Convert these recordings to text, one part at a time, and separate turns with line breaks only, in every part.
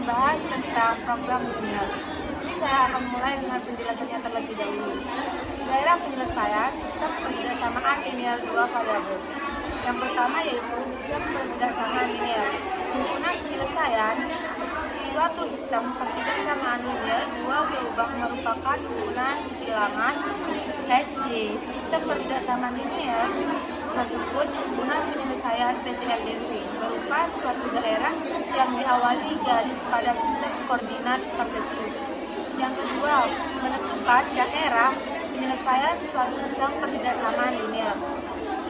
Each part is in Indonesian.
membahas tentang program linear. Di sini saya akan mulai dengan penjelasannya terlebih dahulu. Daerah penyelesaian sistem pertidasamaan linear dua variabel. Yang pertama yaitu sistem pertidasamaan linear. Himpunan penyelesaian suatu sistem pertidasamaan linear dua berubah merupakan himpunan bilangan X, Y. Sistem pertidasamaan linear tersebut himpunan penyelesaian PTLDV berupa suatu daerah yang diawali garis pada sistem koordinat kartesius. Yang kedua, menentukan daerah penyelesaian suatu sistem pertidasamaan linear.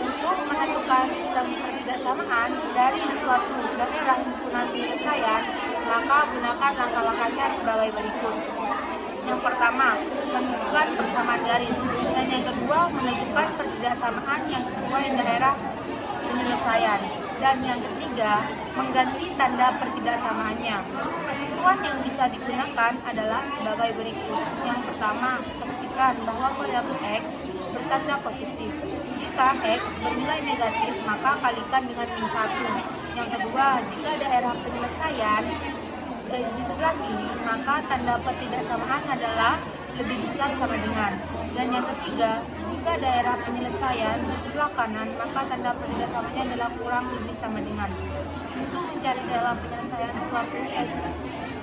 Untuk menentukan sistem pertidasamaan dari suatu daerah himpunan penyelesaian, maka gunakan langkah-langkahnya sebagai berikut. Yang pertama, menentukan persamaan garis. Dan yang kedua, menentukan pertidasamaan yang sesuai daerah penyelesaian. Dan yang ketiga, mengganti tanda pertidasamaannya. Ketentuan yang bisa digunakan adalah sebagai berikut. Yang pertama, pastikan bahwa variabel X bertanda positif. Jika X bernilai negatif, maka kalikan dengan min 1. Yang kedua, jika daerah penyelesaian di sebelah kiri, maka tanda pertidaksamaan adalah lebih besar sama dengan. Dan yang ketiga, jika daerah penyelesaian di sebelah kanan, maka tanda pertidaksamaannya adalah kurang lebih sama dengan. Untuk mencari daerah penyelesaian suatu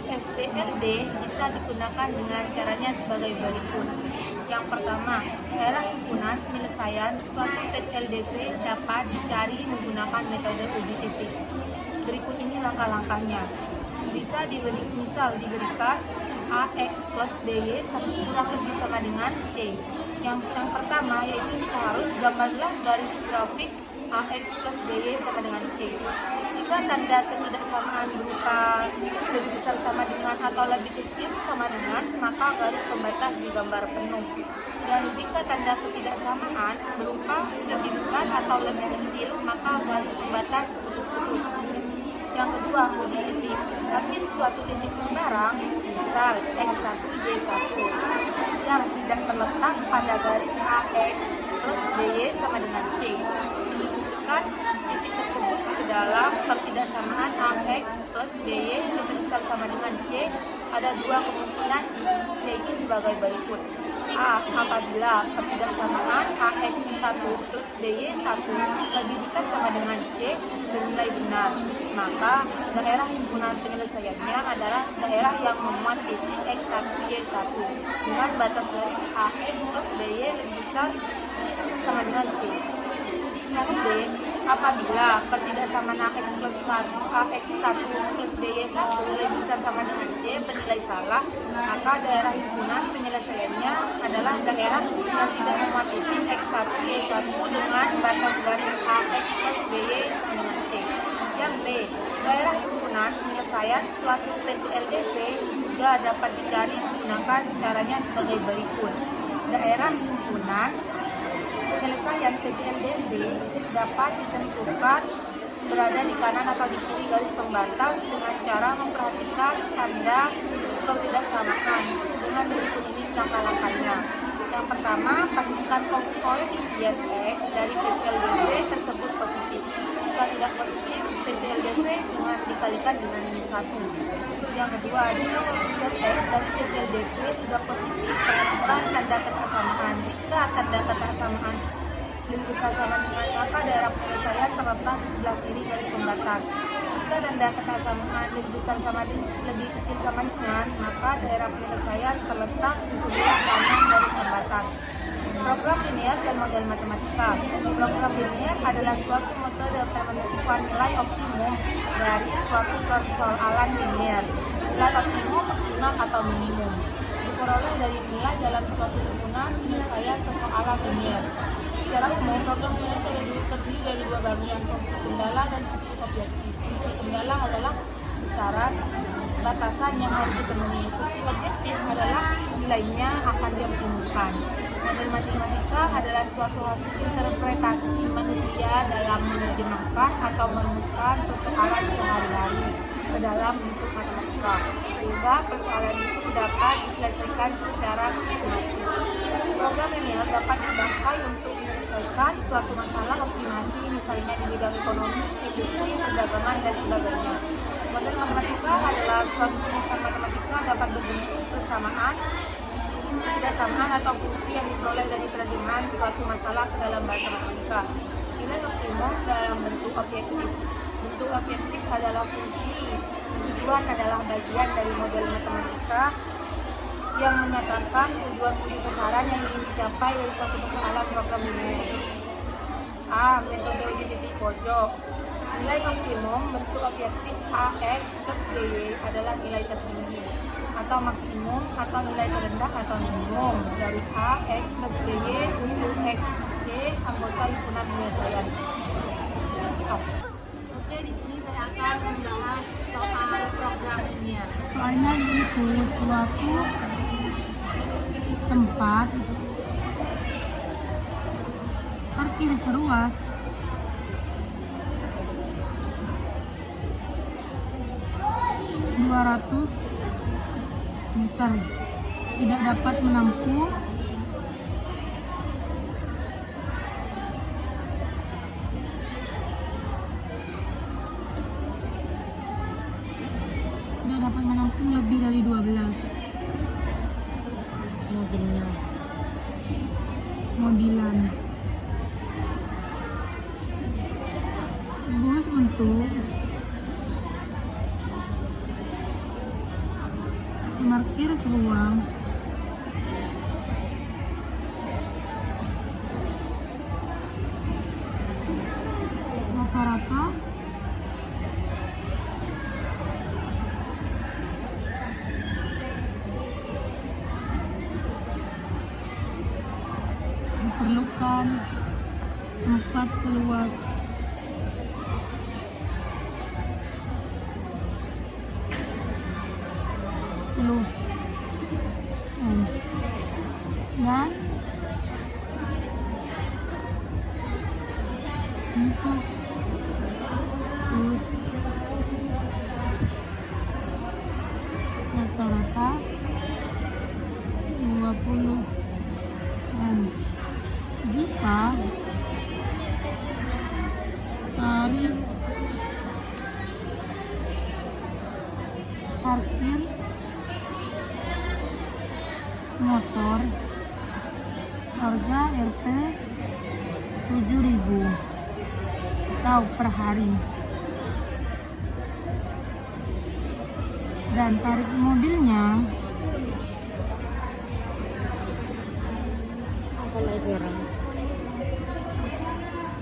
SPLD bisa digunakan dengan caranya sebagai berikut. Yang pertama, daerah himpunan penyelesaian suatu PTLDV dapat dicari menggunakan metode uji titik. Berikut ini langkah-langkahnya. Misal diberikan AX plus BY kurang lebih sama dengan C. Yang pertama yaitu kita harus gambarlah garis grafik AX plus BY sama dengan C. Jika tanda ketidaksamaan berupa lebih besar sama dengan atau lebih kecil sama dengan, maka garis pembatas digambar penuh. Dan jika tanda ketidaksamaan berupa lebih besar atau lebih kecil, maka garis pembatas putus-putus. Yang kedua, uji titik. Ambil suatu titik sembarang, misal X1, Y1, yang tidak terletak pada garis AX plus BY sama dengan C. Dimasukkan titik tersebut ke dalam pertidaksamaan AX plus BY lebih besar sama dengan C. Ada dua kemungkinan, yaitu sebagai berikut. A. Apabila pertidaksamaan AX1 plus BY1 lebih besar sama dengan C bernilai benar, maka daerah himpunan penyelesaiannya adalah daerah yang memuat titik X1, Y1 dengan batas garis AX plus BY lebih besar sama dengan C. Yang B. Apabila pertidaksamaan AX1 plus BY1 lebih besar sama dengan C bernilai salah, maka daerah himpunan penyelesaiannya adalah daerah yang tidak memuat titik X1, Y1 dengan batas garis AX plus BY sama dengan C. Yang B. Daerah himpunan penyelesaian suatu PTLDV juga dapat dicari menggunakan caranya sebagai berikut. Daerah himpunan penyelesaian PTLDV dapat ditentukan berada di kanan atau di kiri garis pembatas dengan cara memperhatikan tanda ketidaksamaan dengan berikut ini langkah-langkahnya. Yang pertama, pastikan koefisien X dari PTLDV tersebut positif. Jika tidak positif, PTLDV dikalikan dengan min 1. Yang kedua, jika koefisien X dari PTLDV sudah positif, perhatikan tanda ketaksamaan. Jika tanda ketaksamaan lebih besar sama dengan, maka daerah penyelesaian terletak di sebelah kiri garis pembatas. Jika tanda ketaksamaan lebih besar sama lebih kecil sama dengan, maka daerah penyelesaian terletak di sebelah kanan garis pembatas. Program linear dan model matematika. Program linear adalah suatu metode penentuan nilai optimum dari suatu persoalan linear. Nilai optimum maksimal atau minimum diperoleh dari nilai dalam suatu himpunan penyelesaian persoalan linear. Secara umum, program linear terdiri dari dua bagian, fungsi kendala dan fungsi objektif. Fungsi kendala adalah besaran batasan yang harus dipenuhi. Fungsi objektif adalah nilainya akan dioptimalkan. Model matematika adalah suatu hasil interpretasi manusia dalam menerjemahkan atau merumuskan persoalan sehari-hari ke dalam bentuk matematika, sehingga persoalan itu dapat diselesaikan secara sistematis. Program linear dapat dipakai untuk menyelesaikan suatu masalah optimasi, misalnya di bidang ekonomi, industri, perdagangan, dan sebagainya. Model matematika adalah suatu rumusan matematika dapat berbentuk persamaan, ketidaksamaan atau fungsi yang diperoleh dari penerjemahan suatu masalah ke dalam bahasa matematika. Nilai optimum dalam bentuk objektif. Bentuk objektif adalah fungsi, tujuan adalah bagian dari model matematika yang menyatakan tujuan fungsi sasaran yang ingin dicapai dari suatu persoalan program linear. A. Metode uji titik pojok. Nilai optimum bentuk objektif AX plus BY adalah nilai tertinggi atau maksimum atau nilai terendah atau minimum dari AX plus BY untuk XY anggota himpunan penyelesaian. Oke, di sini saya akan membahas soal program linear. Soalnya yaitu suatu tempat parkir seluas 200 meter tidak dapat menampung lebih dari 12 mobilan. Bus untuk parkir seluang rata-rata diperlukan tempat seluas 10 dan untuk bus rata-rata 20 dan jika tarif parkir motor harga Rp 7.000 atau per hari, dan tarif mobilnya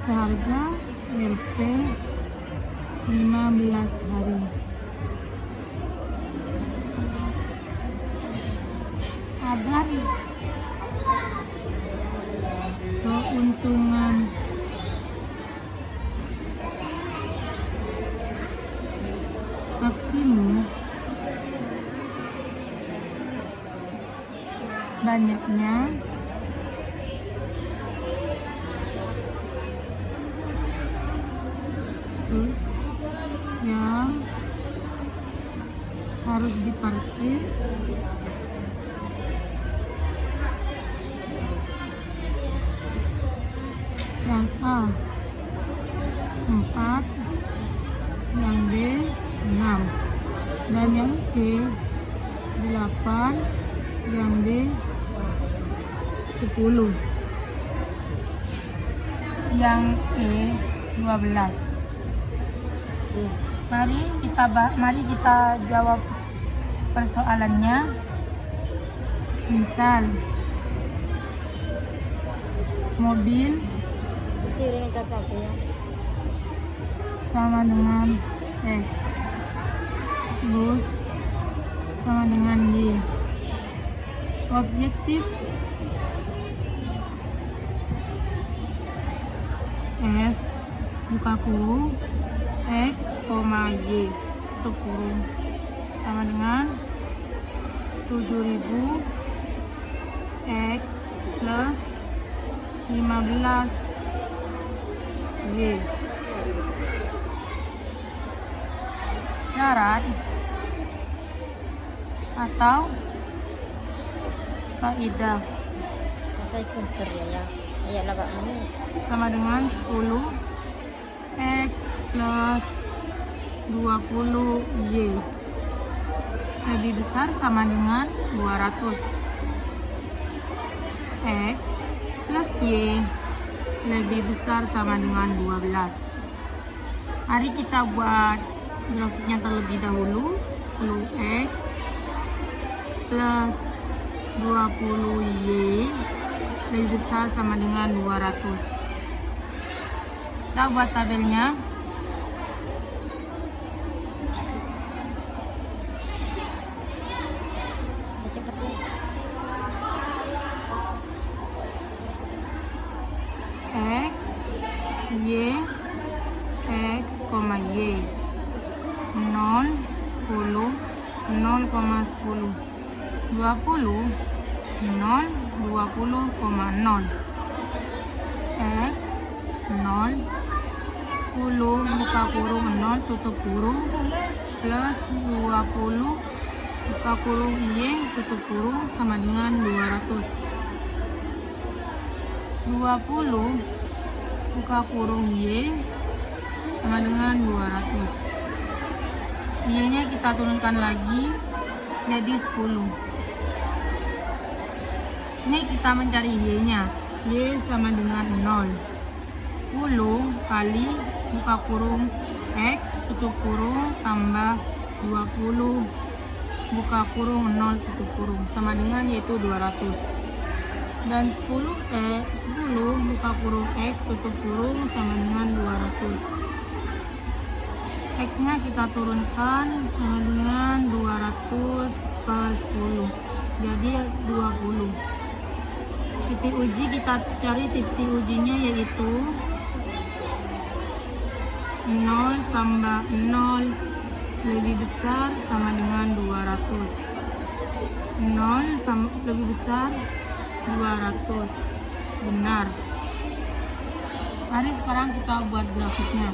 seharga Rp 15 hari. Agar keuntungan maksimum banyaknya terus yang harus diparkir yang A 4, yang B 6, dan yang C 8, yang D 10, yang E 12. Mari kita jawab persoalannya. Misal mobil sama dengan X, bus sama dengan Y. Objektif F buka kurung X, Y tutup kurung sama dengan 7.000 X plus 15 Y. Syarat atau kaidah sama dengan 10 X plus 20 Y. lebih besar sama dengan 200. X plus Y lebih besar sama dengan 12. Mari kita buat grafiknya terlebih dahulu. 10X plus 20Y lebih besar sama dengan 200. Kita buat tabelnya. X, Y, X, Y 0, 10, 0,10 20, 0, 20,0 X, 0, 10 buka kurung 0 tutup kurung plus 20 buka kurung Y tutup kurung sama dengan 200. 20 buka kurung Y sama dengan 200. Y nya kita turunkan lagi jadi 10. Sini kita mencari Y nya. Y sama dengan 0. 10 kali buka kurung X tutup kurung tambah 20 buka kurung 0 tutup kurung sama dengan yaitu 200. Dan 10 buka kurung X tutup kurung sama dengan 200. X nya kita turunkan sama dengan 200 per 10 jadi 20. Titik uji kita cari titik ujinya yaitu 0 tambah 0 lebih besar sama dengan 200. 0 lebih besar 200. Benar. Mari sekarang kita buat grafiknya.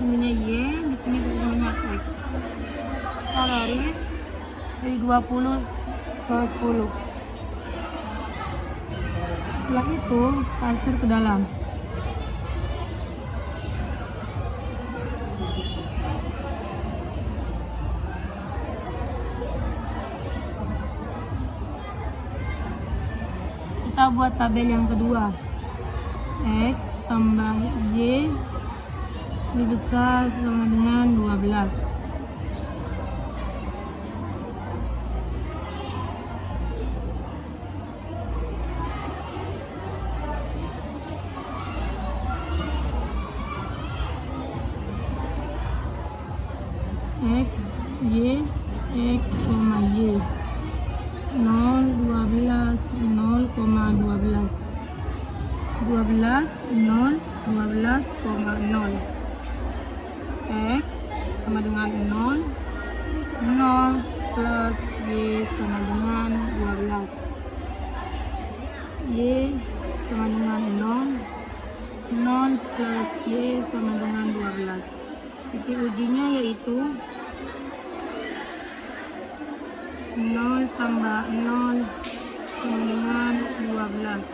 Sininya Y, di sini sininya X. Kita garis dari 20 ke 10. Setelah itu pasir ke dalam. Kita buat tabel yang kedua. X tambah Y lebih besar sama dengan 12. X, Y, X, Y 0, 12, 0,12 12, 0, 12,0 X sama dengan 0, 0 plus Y sama dengan 12. Y sama dengan 0, 0 plus Y sama dengan 12. Titik ujinya yaitu 0 tambah 0 sama dengan 12.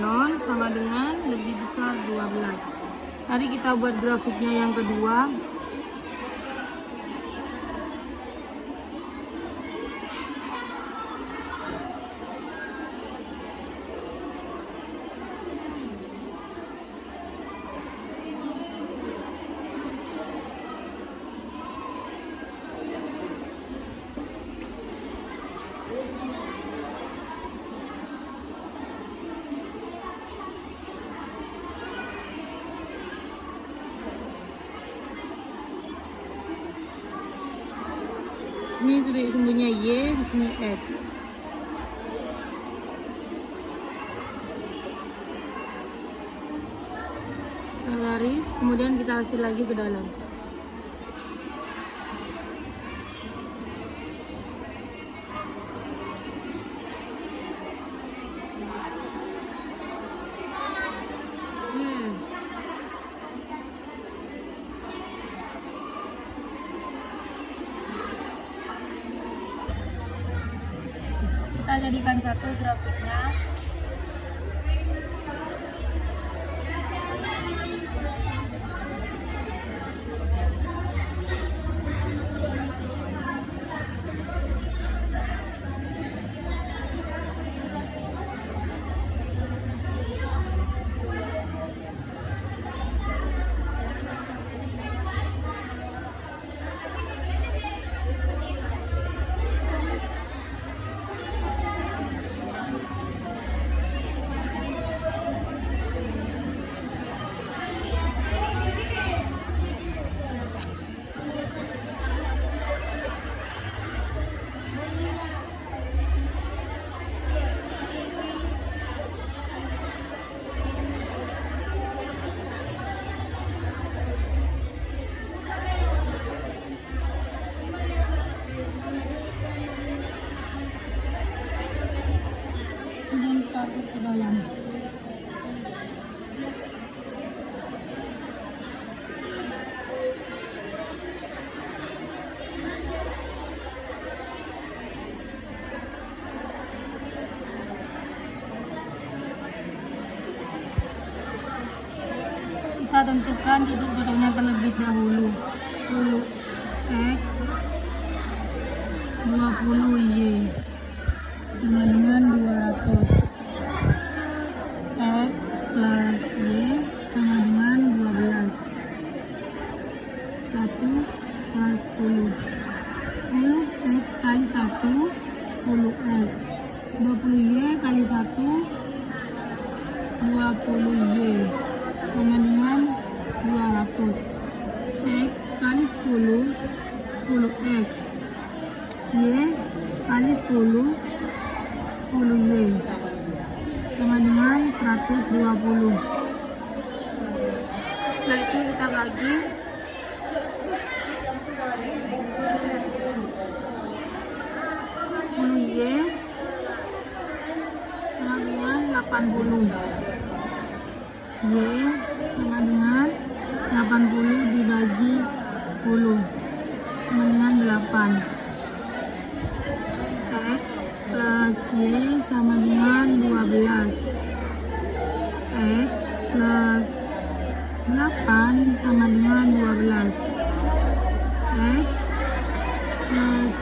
0 sama dengan lebih besar 12. Mari kita buat grafiknya yang kedua. Sini sudah sumbernya Y, di sini X. garis, kemudian kita hasil lagi ke dalam. Kita jadikan satu grafiknya. Taruh ke dalam. Kita tentukan titik potongnya terlebih dahulu. 10x 20y sama dengan 200. X plus Y sama dengan 12. 1 plus 10. 10x kali 1 10x. 20y kali 1 20y sama dengan 200. X kali 10 10x. Y kali 10 10y sama dengan 120. Setelah itu kita bagi. Y sama dengan 80. Y sama dengan 80 dibagi 10 sama dengan 8. X plus Y sama dengan 12. X plus 8 sama dengan 12. X plus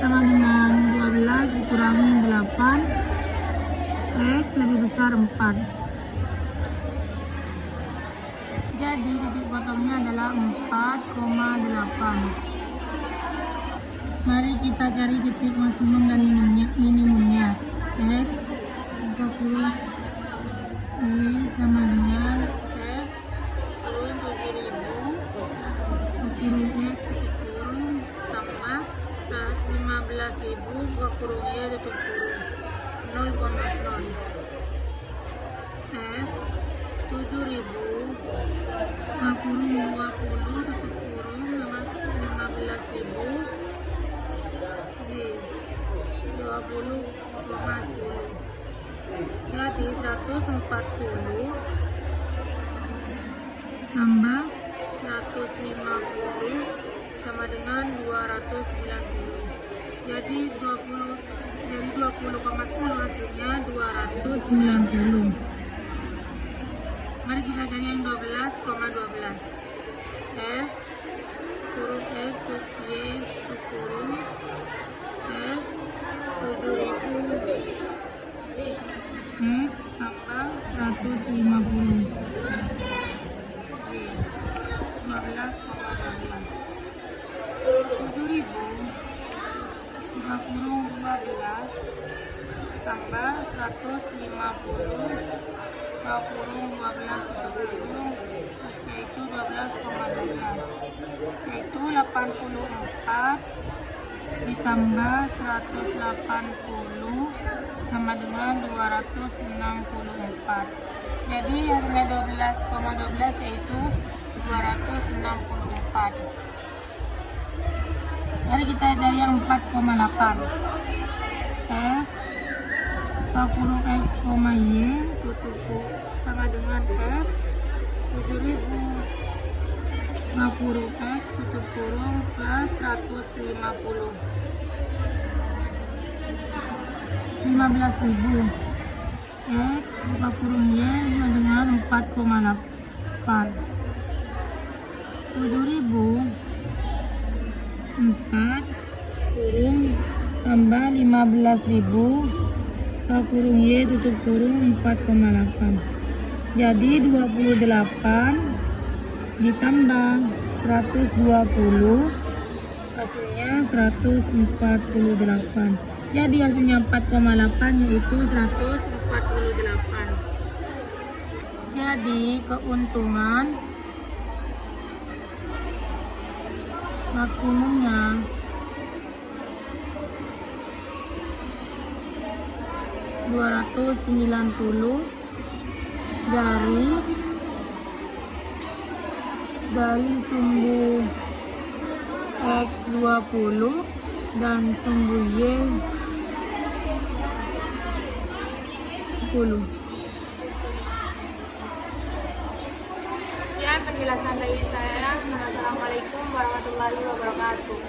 sama dengan 12 dikurangi 8. X lebih besar 4. Jadi titik potongnya adalah 4,8. Mari kita cari titik maksimum dan minimumnya. X 30 Y sama dengan F turun 7000 kurung X kurung tambah 15.000 buka kurung Y tutup kurung 0,0. F 7.000 buka kurung 20 tutup kurung 15.000 20,10. Jadi 140 tambah 150 sama dengan 290. Jadi 20,10 hasilnya 290. Mari kita cari yang 12,12. F kurung X Y kurung F 7.000 X tambah 150. 12,12. 7.000 buka kurung 12 tambah 150 buka kurung 12 tutup kurung yaitu 12,12 yaitu 84 ditambah 180 sama dengan 264. Jadi hasilnya 12,12 yaitu 264. Mari kita cari yang 4,8. F kurung X, Y tutup sama dengan F 7000 kurung X tutup kurung plus 150 15.000 X buka kurung Y sama dengan 4,8 7.000 4 kurung tambah 15.000 buka kurung Y tutup kurung 4,8. Jadi 28 ditambah 120 hasilnya 148. Jadi hasilnya 4,8 yaitu 148. Jadi keuntungan maksimumnya 290 dari sumbu X 20 dan sumbu Y 10. Sekian penjelasan dari saya. Assalamualaikum warahmatullahi wabarakatuh.